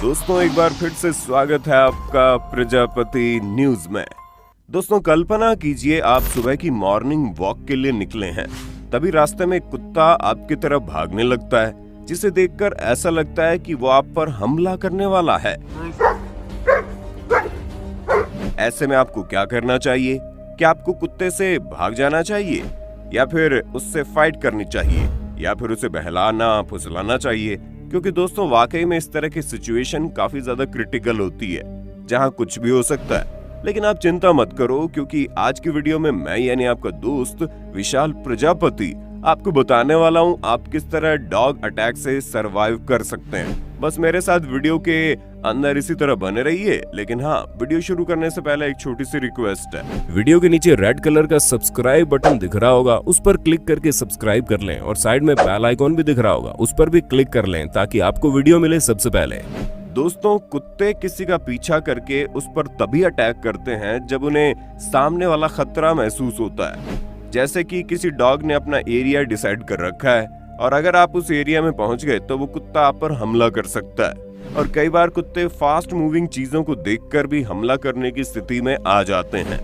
दोस्तों एक बार फिर से स्वागत है आपका प्रजापति न्यूज में। दोस्तों कल्पना कीजिए आप सुबह की मॉर्निंग वॉक के लिए निकले हैं, तभी रास्ते में एक कुत्ता आपकी तरफ भागने लगता है, जिसे देखकर ऐसा लगता है कि वो आप पर हमला करने वाला है। ऐसे में आपको क्या करना चाहिए? क्या आपको कुत्ते से भाग जाना चाहिए या फिर उससे फाइट करनी चाहिए या फिर उसे बहलाना फुसलाना चाहिए? क्योंकि दोस्तों वाकई में इस तरह की सिचुएशन काफी ज्यादा क्रिटिकल होती है जहां कुछ भी हो सकता है। लेकिन आप चिंता मत करो, क्योंकि आज की वीडियो में मैं यानी आपका दोस्त विशाल प्रजापति आपको बताने वाला हूं आप किस तरह डॉग अटैक से सरवाइव कर सकते हैं। बस मेरे साथ वीडियो के अंदर इसी तरह बने रहिए। लेकिन हाँ, वीडियो शुरू करने से पहले एक छोटी सी रिक्वेस्ट है। वीडियो के नीचे रेड कलर का सब्सक्राइब बटन दिख रहा होगा, उस पर क्लिक करके सब्सक्राइब कर लें और साइड में बेल आइकॉन भी दिख रहा होगा, उस पर भी क्लिक कर लें ताकि आपको वीडियो मिले सबसे पहले। दोस्तों कुत्ते किसी का पीछा करके उस पर तभी अटैक करते हैं जब उन्हें सामने वाला खतरा महसूस होता है। जैसे कि किसी डॉग ने अपना एरिया डिसाइड कर रखा है और अगर आप उस एरिया में पहुंच गए तो वो कुत्ता आप पर हमला कर सकता है। और कई बार कुत्ते फास्ट मूविंग चीजों को देखकर भी हमला करने की स्थिति में आ जाते हैं।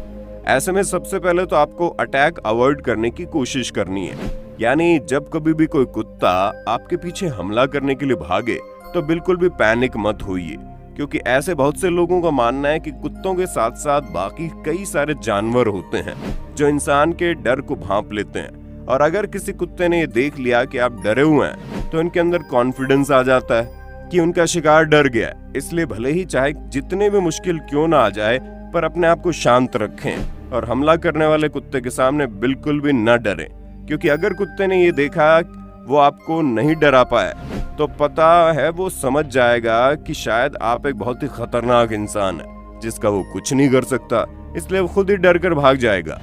ऐसे में सबसे पहले तो आपको अटैक अवॉइड करने की कोशिश करनी है। यानी जब कभी भी कोई कुत्ता आपके पीछे हमला करने के लिए भागे तो बिल्कुल भी पैनिक मत होइए, क्योंकि ऐसे बहुत से लोगों का मानना है कि कुत्तों के साथ साथ बाकी कई सारे जानवर होते हैं जो इंसान के डर को भांप लेते हैं। और अगर किसी कुत्ते ने ये देख लिया कि आप डरे हुए हैं तो उनके अंदर कॉन्फिडेंस आ जाता है कि उनका शिकार डर गया है। इसलिए भले ही चाहे जितने भी मुश्किल क्यों ना आ जाए, पर अपने आप को शांत रखें और हमला करने वाले कुत्ते के सामने बिल्कुल भी न डरें। क्योंकि अगर कुत्ते ने ये देखा वो आपको नहीं डरा पाए तो पता है वो समझ जाएगा कि शायद आप एक बहुत ही खतरनाक इंसान है जिसका वो कुछ नहीं कर सकता, इसलिए वो खुद ही डर कर भाग जाएगा।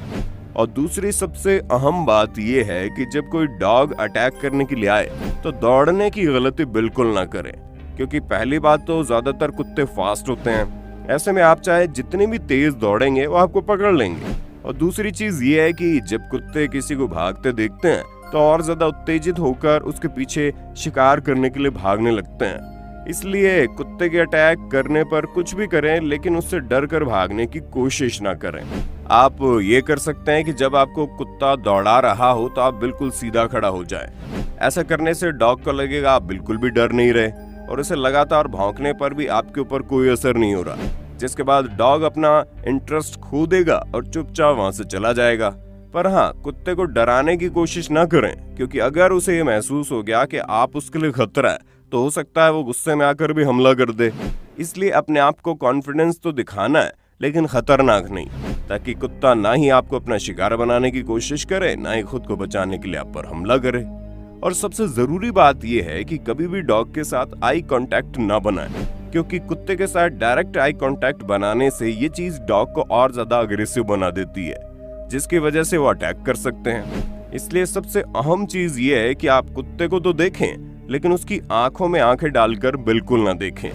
और दूसरी सबसे अहम बात ये है कि जब कोई डॉग अटैक करने के लिए आए तो दौड़ने की गलती बिल्कुल ना करें, क्योंकि पहली बात तो ज्यादातर कुत्ते फास्ट होते हैं। ऐसे में आप चाहे जितनी भी तेज दौड़ेंगे वो आपको पकड़ लेंगे। और दूसरी चीज ये है कि जब कुत्ते किसी को भागते देखते हैं तो और ज्यादा उत्तेजित होकर उसके पीछे शिकार करने के लिए भागने लगते हैं। इसलिए कुत्ते के अटैक करने पर कुछ भी करें, लेकिन उससे डर कर भागने की कोशिश ना करें। आप ये कर सकते हैं कि जब आपको कुत्ता दौड़ा रहा हो तो आप बिल्कुल सीधा खड़ा हो जाएं। ऐसा करने से डॉग को लगेगा आप बिल्कुल भी डर नहीं रहे और उसे लगातार भौंकने पर भी आपके ऊपर कोई असर नहीं हो रहा, जिसके बाद डॉग अपना इंटरेस्ट खो देगा और चुपचाप वहां से चला जाएगा। पर हाँ, कुत्ते को डराने की कोशिश ना करें, क्योंकि अगर उसे ये महसूस हो गया कि आप उसके लिए खतरा है तो हो सकता है वो गुस्से में आकर भी हमला कर दे। इसलिए अपने आप को कॉन्फिडेंस तो दिखाना है, लेकिन खतरनाक नहीं, ताकि कुत्ता ना ही आपको अपना शिकार बनाने की कोशिश करे ना ही खुद को बचाने के लिए आप पर हमला करे। और सबसे जरूरी बात यह है कि कभी भी डॉग के साथ आई कांटेक्ट ना बनाएं, क्योंकि कुत्ते के साथ डायरेक्ट आई कांटेक्ट बनाने से ये चीज डॉग को और ज्यादा अग्रेसिव बना देती है, जिसकी वजह से वो अटैक कर सकते हैं। इसलिए सबसे अहम चीज ये है कि आप कुत्ते को तो देखें, लेकिन उसकी आंखों में आंखें डालकर बिल्कुल ना देखें।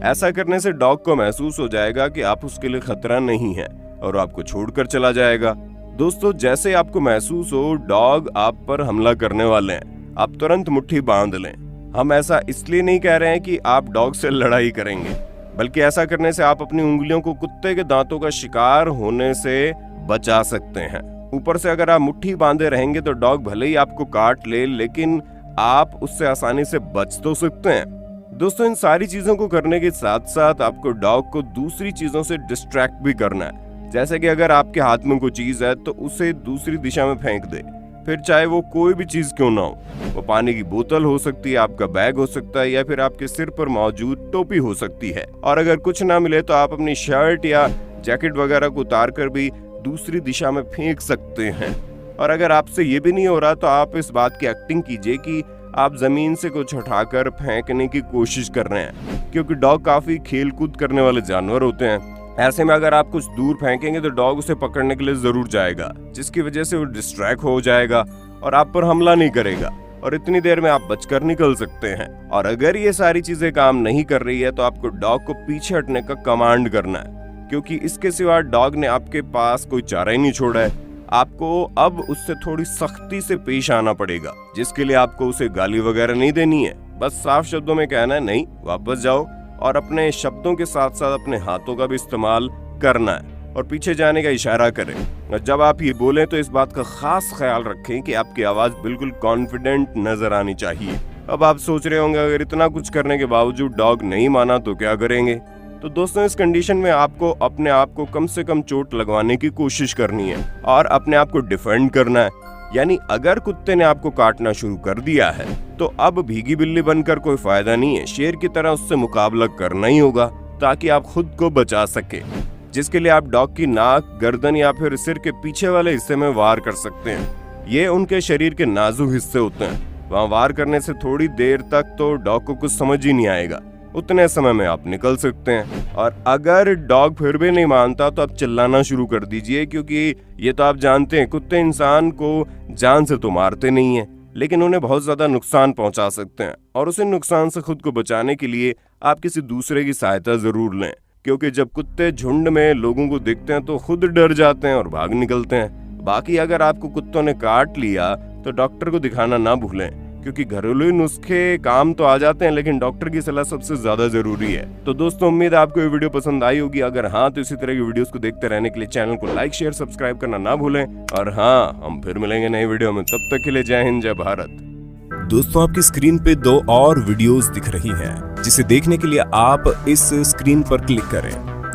ऐसा करने से डॉग को महसूस हो जाएगा कि आप उसके लिए खतरा नहीं है और आपको छोड़कर चला जाएगा। दोस्तों जैसे आपको महसूस हो डॉग आप पर हमला करने वाले हैं, आप तुरंत मुट्ठी बांध लें। हम ऐसा इसलिए नहीं कह रहे हैं कि आप डॉग से लड़ाई करेंगे, बल्कि ऐसा करने से आप अपनी उंगलियों को कुत्ते के दांतों का शिकार होने से बचा सकते हैं। ऊपर से अगर आप मुट्ठी बांधे रहेंगे तो डॉग भले ही आपको काट ले, लेकिन आप उससे आसानी से बच तो सकते हैं। दोस्तों इन सारी चीजों को करने के साथ साथ आपको डॉग को दूसरी चीजों से डिस्ट्रैक्ट भी करना है। जैसे कि अगर आपके हाथ में कोई चीज है तो उसे दूसरी दिशा में फेंक दे, फिर चाहे वो कोई भी चीज क्यों ना हो। वो पानी की बोतल हो सकती है, आपका बैग हो सकता है, या फिर आपके सिर पर मौजूद टोपी हो सकती है। और अगर कुछ ना मिले तो आप अपनी शर्ट या जैकेट वगैरह को उतार कर भी दूसरी दिशा में फेंक सकते हैं। और अगर आपसे ये भी नहीं हो रहा तो आप इस बात की एक्टिंग कीजिए कि आप जमीन से कुछ उठाकर फेंकने की कोशिश कर रहे हैं, क्योंकि डॉग काफी खेल कूद करने वाले जानवर होते हैं। ऐसे में अगर आप कुछ दूर फेंकेंगे तो डॉग उसे पकड़ने के लिए जरूर जाएगा, जिसकी वजह से वो डिस्ट्रैक्ट हो जाएगा और आप पर हमला नहीं करेगा और इतनी देर में आप बचकर निकल सकते हैं। और अगर ये सारी चीजें काम नहीं कर रही है तो आपको डॉग को पीछे हटने का कमांड करना है, क्योंकि इसके सिवा डॉग ने आपके पास कोई चारा ही नहीं छोड़ा है। आपको अब उससे थोड़ी सख्ती से पेश आना पड़ेगा, जिसके लिए आपको उसे गाली वगैरह नहीं देनी है। बस साफ शब्दों में कहना है नहीं, वापस जाओ और अपने शब्दों के साथ साथ अपने हाथों का भी इस्तेमाल करना है और पीछे जाने का इशारा करें। और जब आप ये बोलें तो इस बात का खास ख्याल रखें कि आपकी आवाज बिल्कुल कॉन्फिडेंट नजर आनी चाहिए। अब आप सोच रहे होंगे अगर इतना कुछ करने के बावजूद डॉग नहीं माना तो क्या करेंगे? तो दोस्तों, इस कंडीशन में आपको अपने आप को कम से कम चोट लगवाने की कोशिश करनी है और अपने आप को डिफेंड करना है। यानी अगर कुत्ते ने आपको काटना शुरू कर दिया है तो अब भीगी बिल्ली बनकर कोई फायदा नहीं है, शेर की तरह उससे मुकाबला करना ही होगा ताकि आप खुद को बचा सके, जिसके लिए आप डॉग की नाक, गर्दन या फिर सिर के पीछे वाले हिस्से में वार कर सकते हैं। ये उनके शरीर के नाजुक हिस्से होते हैं, वहाँ वार करने से थोड़ी देर तक तो डॉग को कुछ समझ ही नहीं आएगा, उतने समय में आप निकल सकते हैं। और अगर डॉग फिर भी नहीं मानता तो आप चिल्लाना शुरू कर दीजिए, क्योंकि ये तो आप जानते हैं कुत्ते इंसान को जान से तो मारते नहीं हैं, लेकिन उन्हें बहुत ज्यादा नुकसान पहुंचा सकते हैं और उस नुकसान से खुद को बचाने के लिए आप किसी दूसरे की सहायता जरूर लें, क्योंकि जब कुत्ते झुंड में लोगों को देखते हैं तो खुद डर जाते हैं और भाग निकलते हैं। बाकी अगर आपको कुत्तों ने काट लिया तो डॉक्टर को दिखाना ना भूलें, क्योंकि घरेलू नुस्खे काम तो आ जाते हैं लेकिन डॉक्टर की सलाह सबसे ज्यादा जरूरी है। तो दोस्तों, उम्मीद है आपको ये वीडियो पसंद आई होगी। अगर हाँ तो इसी तरह की वीडियोस को देखते रहने के लिए चैनल को लाइक, शेयर, सब्सक्राइब करना ना भूलें। और हाँ, हम फिर मिलेंगे नई वीडियो में, तब तक के लिए जय हिंद, जय भारत। दोस्तों, आपकी स्क्रीन पे 2 और वीडियोस दिख रही हैं, जिसे देखने के लिए आप इस स्क्रीन पर क्लिक करें।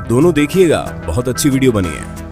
दोनों देखिएगा, बहुत अच्छी वीडियो बनी है।